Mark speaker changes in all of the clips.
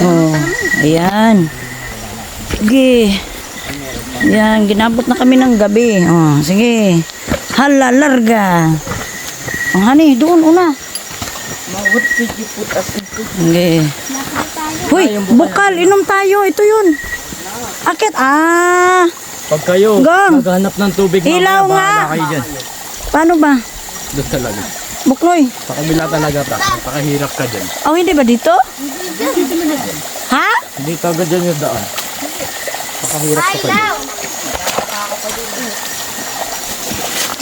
Speaker 1: Oh, ayan. Sige. Ayan, ginabot na kami ng gabi. Oh, sige. Hala, larga. Oh, honey, doon una. Sige. Huy, bukal, inom tayo. Ito yun. Akit,
Speaker 2: Pag kayo
Speaker 1: Gang.
Speaker 2: naghanap ng tubig,
Speaker 1: Ilaw
Speaker 2: mamaya,
Speaker 1: nga.
Speaker 2: bahala kayo dyan.
Speaker 1: Paano ba?
Speaker 2: Doon talaga.
Speaker 1: Bukloy.
Speaker 2: Sa kabila talaga ta. Pakahirap ka dyan.
Speaker 1: Oh, hindi ba dito? Ha?
Speaker 2: Hindi ka agad dyan yung daan. Pakahirap ka pa dyan.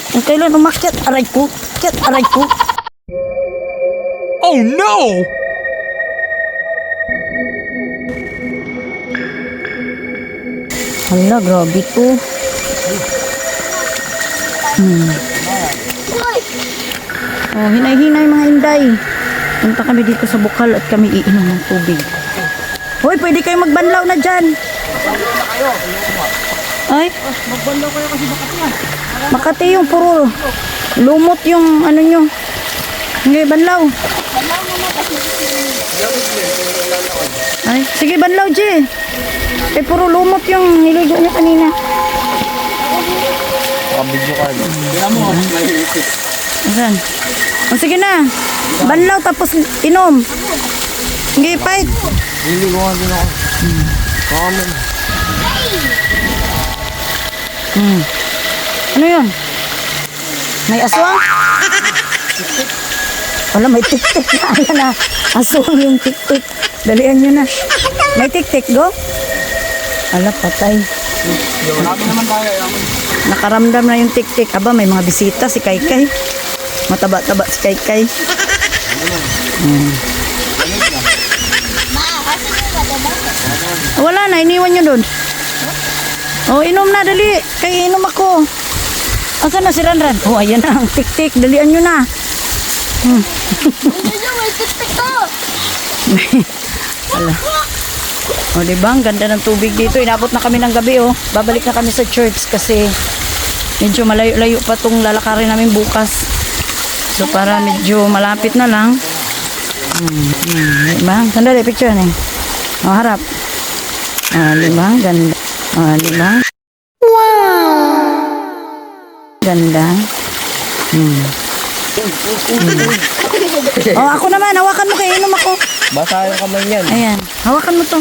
Speaker 1: Ang kailan umakyat, aray ko. Akyat, aray ko.
Speaker 2: Oh no!
Speaker 1: Hala, grabe to. Oh, hinay-hinay mga inday. Punta kami dito sa bukal at kami iinom ng tubig. Hoy, pwede kayo magbanlaw na dyan. Ay? Magbanlaw kayo kasi Makati yan. Makati yung puro. Lumot yung ano nyo. Hindi, banlaw. Ay, sige banlaw, G. Eh, puro lumot yung niligo niya kanina.
Speaker 2: Pakabidyo ka. Tingnan mo, mahihipit.
Speaker 1: Asan? O, sige na. Banlaw tapos inom. Sige, fight.
Speaker 2: Liligo nga din ako. Kamen.
Speaker 1: Ano yun? May aswang? Wala, may tik-tik na. Ayan na. Aswang yung tik-tik. Dalian nyo na. May tik-tik, go? Ala, patay.
Speaker 2: Marami naman tayo.
Speaker 1: Nakaramdam na yung tik-tik. Aba, may mga bisita si Kaykay. Mataba-taba si Kaykay. Wala na, iniwan nyo dun. Oh, inom na, dali. Kaya inom ako. Asan na si Ranran? Oh, ayan na, ang tik-tik. Dalian nyo na.
Speaker 3: May tik-tik to.
Speaker 1: Ala. O, diba? Ang ganda ng tubig dito. Inabot na kami ng gabi, oh. Babalik na kami sa church kasi medyo malayo-layo pa tong lalakarin namin bukas. So, para medyo malapit na lang. Diba? Sandali, picture na eh. O, harap. O, diba? Ganda. O, diba? Wow! Ganda. O, ako naman. Hawakan mo kayo. Inom ako.
Speaker 2: Basa yung kamay niyan.
Speaker 1: Ayan. Hawakan mo to.